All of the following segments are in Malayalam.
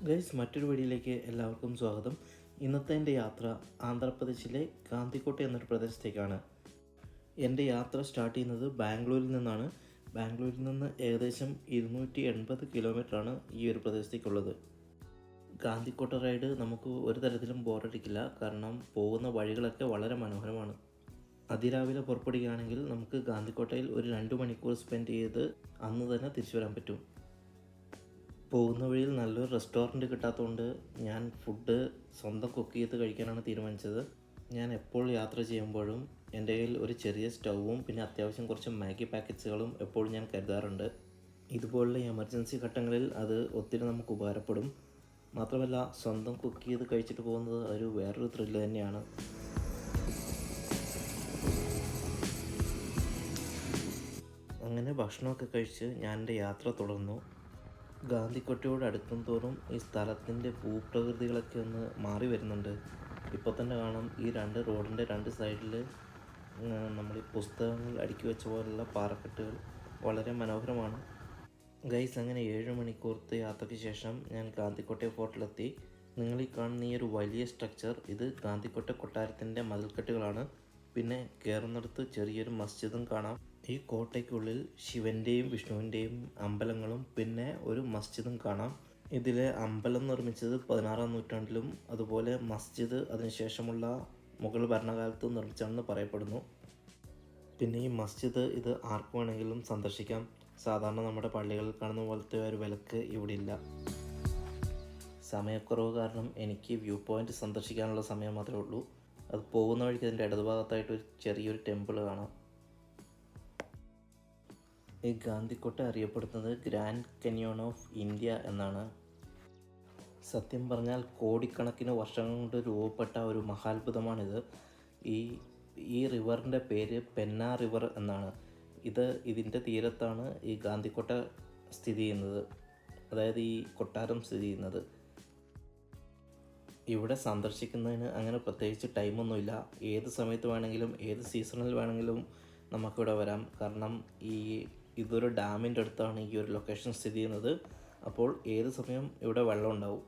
ഗൈസ്, മറ്റൊരു വീഡിയോയിലേക്ക് എല്ലാവർക്കും സ്വാഗതം. ഇന്നത്തെ എൻ്റെ യാത്ര ആന്ധ്രാപ്രദേശിലെ ഗാന്ധിക്കോട്ട എന്നൊരു പ്രദേശത്തേക്കാണ്. എൻ്റെ യാത്ര സ്റ്റാർട്ട് ചെയ്യുന്നത് ബാംഗ്ലൂരിൽ നിന്നാണ്. ബാംഗ്ലൂരിൽ നിന്ന് ഏകദേശം 280 കിലോമീറ്ററാണ് ഈ ഒരു പ്രദേശത്തേക്കുള്ളത്. ഗാന്ധിക്കോട്ട റൈഡ് നമുക്ക് ഒരു തരത്തിലും ബോറടിക്കില്ല, കാരണം പോകുന്ന വഴികളൊക്കെ വളരെ മനോഹരമാണ്. അതിരാവിലെ പുറപ്പെടുകയാണെങ്കിൽ നമുക്ക് ഗാന്ധിക്കോട്ടയിൽ ഒരു 2 മണിക്കൂർ സ്പെൻഡ് ചെയ്ത് അന്ന് തന്നെ തിരിച്ചു വരാൻ പറ്റും. പോകുന്ന വഴിയിൽ നല്ലൊരു റെസ്റ്റോറൻറ്റ് കിട്ടാത്തതുകൊണ്ട് ഞാൻ ഫുഡ് സ്വന്തം കുക്ക് ചെയ്ത് കഴിക്കാനാണ് തീരുമാനിച്ചത്. ഞാൻ എപ്പോൾ യാത്ര ചെയ്യുമ്പോഴും എൻ്റെ കയ്യിൽ ഒരു ചെറിയ സ്റ്റൗവും പിന്നെ അത്യാവശ്യം കുറച്ച് മാഗി പാക്കറ്റ്സുകളും എപ്പോഴും ഞാൻ കരുതാറുണ്ട്. ഇതുപോലുള്ള എമർജൻസി ഘട്ടങ്ങളിൽ അത് ഒത്തിരി നമുക്ക് ഉപകാരപ്പെടും. മാത്രമല്ല, സ്വന്തം കുക്ക് ചെയ്ത് കഴിച്ചിട്ട് പോകുന്നത് ഒരു വേറൊരു ത്രില്ല് തന്നെയാണ്. അങ്ങനെ ഭക്ഷണമൊക്കെ കഴിച്ച് ഞാൻ എൻ്റെ യാത്ര തുടർന്നു. ഗാന്ധിക്കോട്ടയോട് അടുക്കും തോറും ഈ സ്ഥലത്തിൻ്റെ ഭൂപ്രകൃതികളൊക്കെ ഒന്ന് മാറി വരുന്നുണ്ട്. ഇപ്പോൾ തന്നെ കാണാം, ഈ റോഡിൻ്റെ രണ്ട് സൈഡിൽ നമ്മൾ ഈ പുസ്തകങ്ങൾ അടുക്കി വെച്ച പോലുള്ള പാറക്കെട്ടുകൾ വളരെ മനോഹരമാണ്. ഗൈസ്, അങ്ങനെ 7 മണിക്കൂറത്തെ യാത്രയ്ക്ക് ശേഷം ഞാൻ ഗാന്ധിക്കോട്ട ഫോർട്ടിലെത്തി. നിങ്ങൾ ഈ കാണുന്ന ഈ ഒരു വലിയ സ്ട്രക്ചർ, ഇത് ഗാന്ധിക്കോട്ട കൊട്ടാരത്തിൻ്റെ മതിൽക്കെട്ടുകളാണ്. പിന്നെ കയറുന്നിടത്ത് ചെറിയൊരു മസ്ജിദും കാണാം. ഈ കോട്ടയ്ക്കുള്ളിൽ ശിവൻ്റെയും വിഷ്ണുവിൻ്റെയും അമ്പലങ്ങളും പിന്നെ ഒരു മസ്ജിദും കാണാം. ഇതിലെ അമ്പലം നിർമ്മിച്ചത് 16-ാം നൂറ്റാണ്ടിലും അതുപോലെ മസ്ജിദ് അതിനുശേഷമുള്ള മുഗൾ ഭരണകാലത്ത് നിർമ്മിച്ചാണെന്ന് പറയപ്പെടുന്നു. പിന്നെ ഈ മസ്ജിദ് ഇത് ആർക്ക് വേണമെങ്കിലും സന്ദർശിക്കാം. സാധാരണ നമ്മുടെ പള്ളികളിൽ കാണുന്ന പോലത്തെ ഒരു വിലക്ക് ഇവിടെ ഇല്ല. സമയക്കുറവ് കാരണം എനിക്ക് വ്യൂ പോയിൻ്റ് സന്ദർശിക്കാനുള്ള സമയം മാത്രമേ ഉള്ളൂ. അത് പോകുന്ന വഴിക്ക് അതിൻ്റെ ഇടതുഭാഗത്തായിട്ട് ഒരു ചെറിയൊരു ടെമ്പിൾ കാണാം. ഈ ഗാന്ധിക്കോട്ട അറിയപ്പെടുന്നത് ഗ്രാൻഡ് കന്യോൺ ഓഫ് ഇന്ത്യ എന്നാണ്. സത്യം പറഞ്ഞാൽ കോടിക്കണക്കിന് വർഷങ്ങൾ കൊണ്ട് രൂപപ്പെട്ട ഒരു മഹാത്ഭുതമാണിത്. ഈ റിവറിൻ്റെ പേര് പെന്ന റിവർ എന്നാണ്. ഇതിൻ്റെ തീരത്താണ് ഈ ഗാന്ധിക്കോട്ട സ്ഥിതി ചെയ്യുന്നത്, അതായത് ഈ കൊട്ടാരം സ്ഥിതി ചെയ്യുന്നത്. ഇവിടെ സന്ദർശിക്കുന്നതിന് അങ്ങനെ പ്രത്യേകിച്ച് ടൈമൊന്നുമില്ല. ഏത് സമയത്ത് വേണമെങ്കിലും ഏത് സീസണിൽ വേണമെങ്കിലും നമുക്കിവിടെ വരാം. കാരണം ഇതൊരു ഡാമിൻ്റെ അടുത്താണ് ഈ ഒരു ലൊക്കേഷൻ സ്ഥിതി ചെയ്യുന്നത്. അപ്പോൾ ഏത് സമയം ഇവിടെ വെള്ളം ഉണ്ടാവും.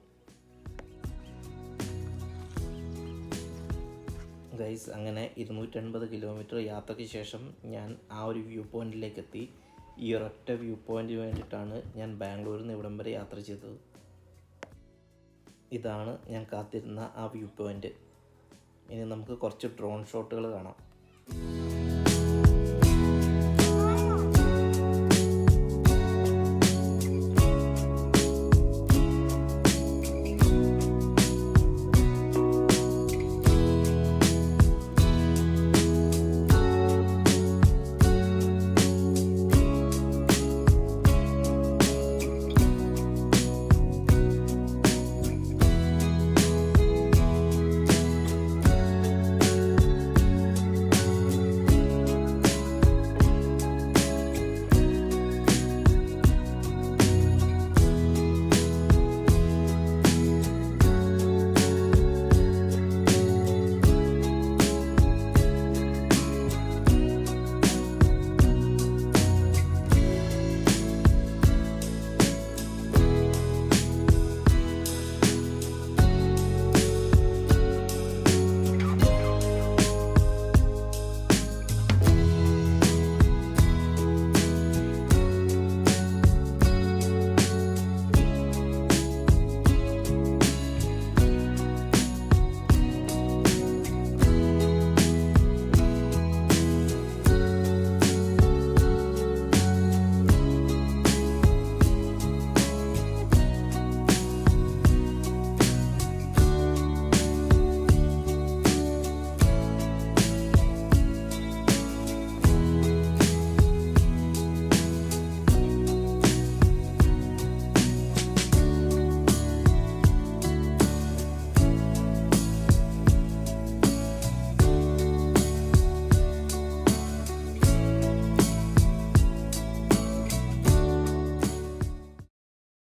ഗൈസ്, അങ്ങനെ 280 കിലോമീറ്റർ യാത്രയ്ക്ക് ശേഷം ഞാൻ ആ ഒരു വ്യൂ പോയിൻറ്റിലേക്ക് എത്തി. ഈ ഒരൊറ്റ വ്യൂ പോയിൻറ്റിന് വേണ്ടിയിട്ടാണ് ഞാൻ ബാംഗ്ലൂരിൽ നിന്ന് ഇവിടം വരെ യാത്ര ചെയ്തത്. ഇതാണ് ഞാൻ കാത്തിരുന്ന ആ വ്യൂ പോയിൻ്റ്. ഇനി നമുക്ക് കുറച്ച് ഡ്രോൺ ഷോട്ടുകൾ കാണാം.